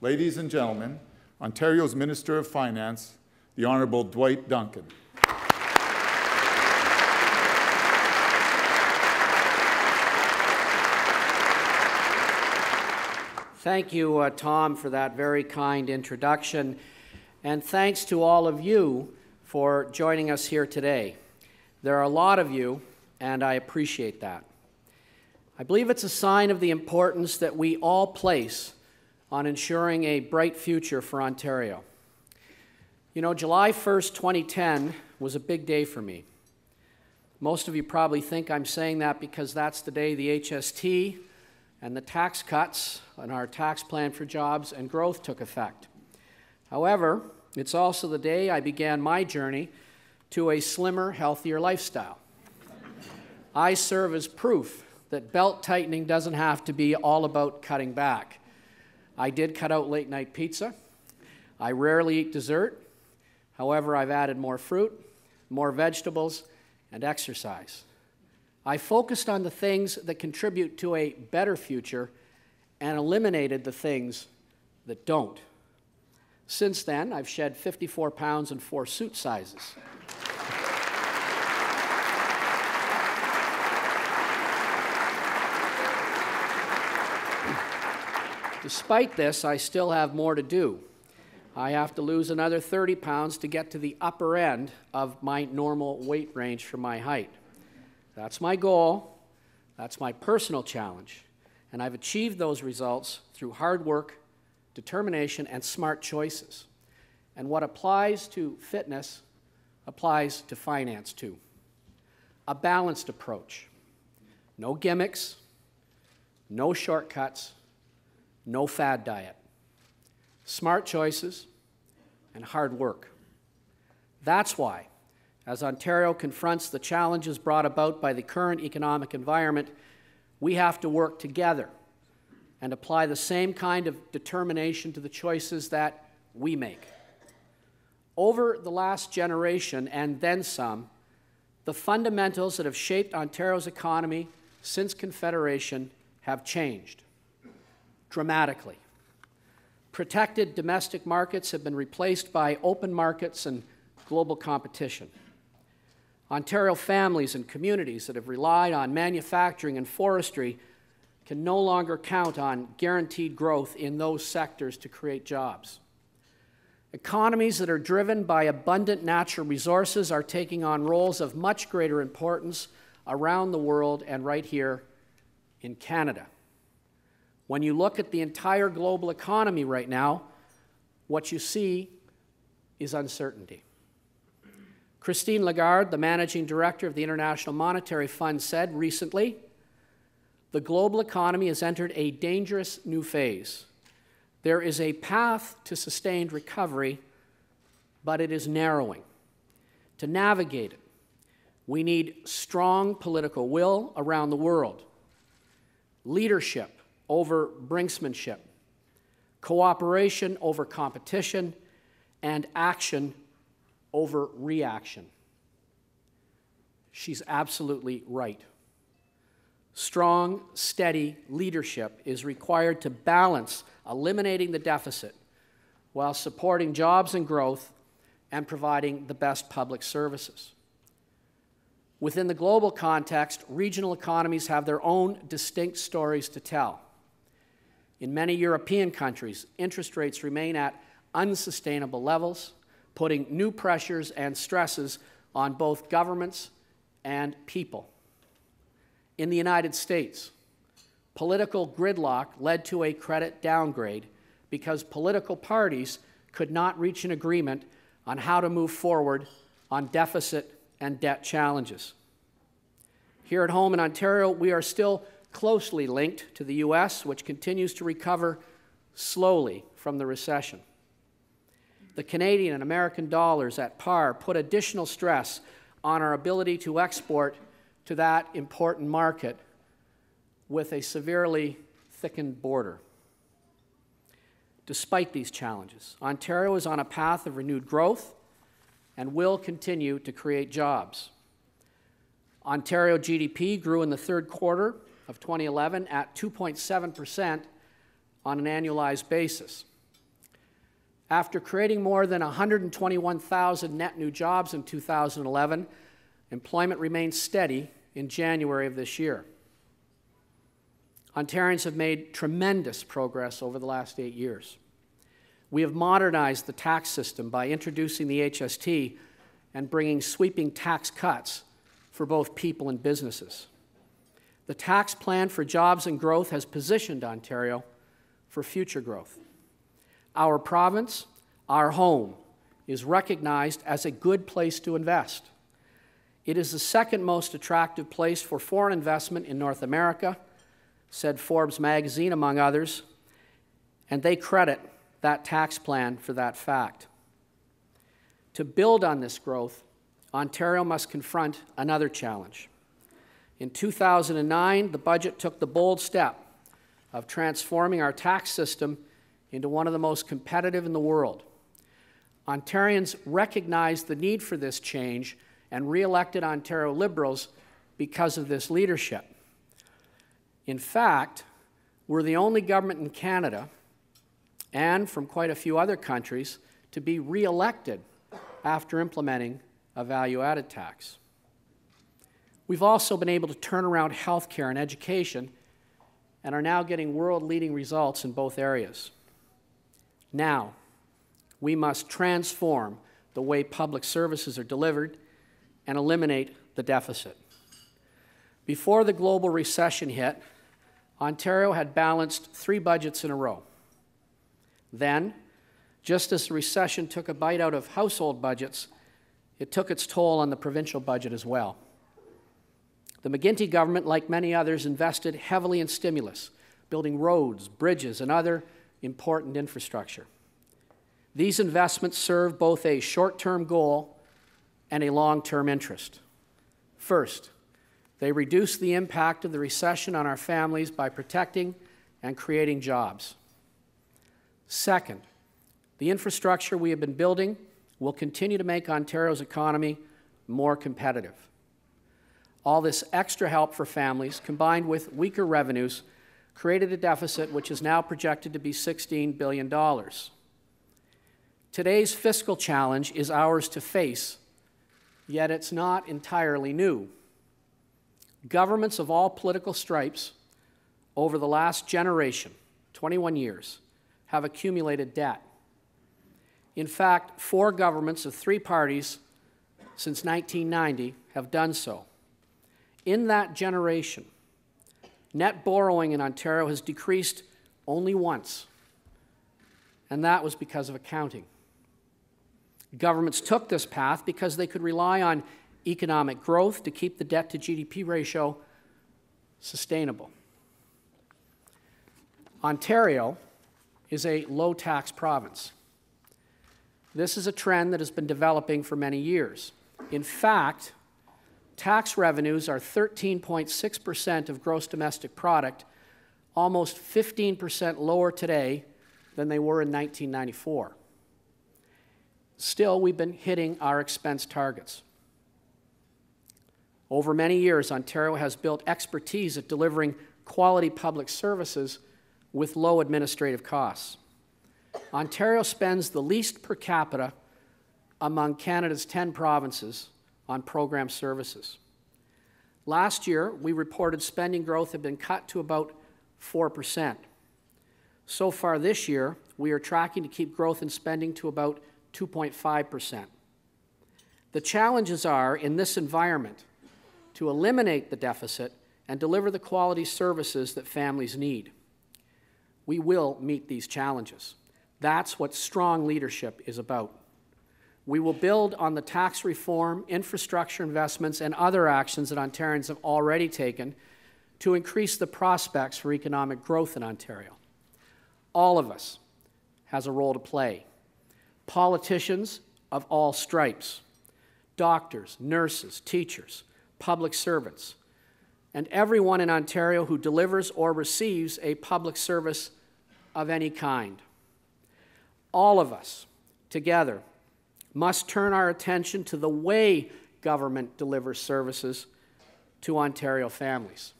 Ladies and gentlemen, Ontario's Minister of Finance, the Honourable Dwight Duncan. Thank you, Tom, for that very kind introduction, and thanks to all of you for joining us here today. There are a lot of you, and I appreciate that. I believe it's a sign of the importance that we all place on ensuring a bright future for Ontario. You know, July 1st, 2010 was a big day for me. Most of you probably think I'm saying that because that's the day the HST and the tax cuts on our tax plan for jobs and growth took effect. However, it's also the day I began my journey to a slimmer, healthier lifestyle. I serve as proof that belt tightening doesn't have to be all about cutting back. I did cut out late-night pizza. I rarely eat dessert. However, I've added more fruit, more vegetables, and exercise. I focused on the things that contribute to a better future and eliminated the things that don't. Since then, I've shed 54 pounds and 4 suit sizes. Despite this, I still have more to do. I have to lose another 30 pounds to get to the upper end of my normal weight range for my height. That's my goal, that's my personal challenge, and I've achieved those results through hard work, determination, and smart choices. And what applies to fitness applies to finance too. A balanced approach. No gimmicks, no shortcuts, no fad diet. Smart choices and hard work. That's why, as Ontario confronts the challenges brought about by the current economic environment, we have to work together and apply the same kind of determination to the choices that we make. Over the last generation, and then some, the fundamentals that have shaped Ontario's economy since Confederation have changed dramatically. Protected domestic markets have been replaced by open markets and global competition. Ontario families and communities that have relied on manufacturing and forestry can no longer count on guaranteed growth in those sectors to create jobs. Economies that are driven by abundant natural resources are taking on roles of much greater importance around the world and right here in Canada. When you look at the entire global economy right now, what you see is uncertainty. Christine Lagarde, the managing director of the International Monetary Fund, said recently, "The global economy has entered a dangerous new phase. There is a path to sustained recovery, but it is narrowing. To navigate it, we need strong political will around the world, leadership over brinksmanship, cooperation over competition, and action over reaction." She's absolutely right. Strong, steady leadership is required to balance eliminating the deficit while supporting jobs and growth and providing the best public services. Within the global context, regional economies have their own distinct stories to tell. In many European countries, interest rates remain at unsustainable levels, putting new pressures and stresses on both governments and people. In the United States, political gridlock led to a credit downgrade because political parties could not reach an agreement on how to move forward on deficit and debt challenges. Here at home in Ontario, we are still closely linked to the U.S., which continues to recover slowly from the recession. The Canadian and American dollars at par put additional stress on our ability to export to that important market with a severely thickened border. Despite these challenges, Ontario is on a path of renewed growth and will continue to create jobs. Ontario GDP grew in the third quarter of 2011 at 2.7% on an annualized basis. After creating more than 121,000 net new jobs in 2011, employment remained steady in January of this year. Ontarians have made tremendous progress over the last 8 years. We have modernized the tax system by introducing the HST and bringing sweeping tax cuts for both people and businesses. The tax plan for jobs and growth has positioned Ontario for future growth. Our province, our home, is recognized as a good place to invest. It is the second most attractive place for foreign investment in North America, said Forbes magazine, among others, and they credit that tax plan for that fact. To build on this growth, Ontario must confront another challenge. In 2009, the budget took the bold step of transforming our tax system into one of the most competitive in the world. Ontarians recognized the need for this change and re-elected Ontario Liberals because of this leadership. In fact, we're the only government in Canada, and from quite a few other countries, to be re-elected after implementing a value-added tax. We've also been able to turn around healthcare and education and are now getting world-leading results in both areas. Now, we must transform the way public services are delivered and eliminate the deficit. Before the global recession hit, Ontario had balanced 3 budgets in a row. Then, just as the recession took a bite out of household budgets, it took its toll on the provincial budget as well. The McGuinty government, like many others, invested heavily in stimulus, building roads, bridges, and other important infrastructure. These investments serve both a short-term goal and a long-term interest. First, they reduce the impact of the recession on our families by protecting and creating jobs. Second, the infrastructure we have been building will continue to make Ontario's economy more competitive. All this extra help for families, combined with weaker revenues, created a deficit which is now projected to be $16 billion. Today's fiscal challenge is ours to face, yet it's not entirely new. Governments of all political stripes over the last generation, 21 years, have accumulated debt. In fact, 4 governments of 3 parties since 1990 have done so. In that generation, net borrowing in Ontario has decreased only once, and that was because of accounting. Governments took this path because they could rely on economic growth to keep the debt-to-GDP ratio sustainable. Ontario is a low-tax province. This is a trend that has been developing for many years. In fact, tax revenues are 13.6% of gross domestic product, almost 15% lower today than they were in 1994. Still, we've been hitting our expense targets. Over many years, Ontario has built expertise at delivering quality public services with low administrative costs. Ontario spends the least per capita among Canada's 10 provinces on program services. Last year, we reported spending growth had been cut to about 4%. So far this year, we are tracking to keep growth in spending to about 2.5%. The challenges are, in this environment, to eliminate the deficit and deliver the quality services that families need. We will meet these challenges. That's what strong leadership is about. We will build on the tax reform, infrastructure investments, and other actions that Ontarians have already taken to increase the prospects for economic growth in Ontario. All of us has a role to play. Politicians of all stripes, doctors, nurses, teachers, public servants, and everyone in Ontario who delivers or receives a public service of any kind. All of us, together, must turn our attention to the way government delivers services to Ontario families.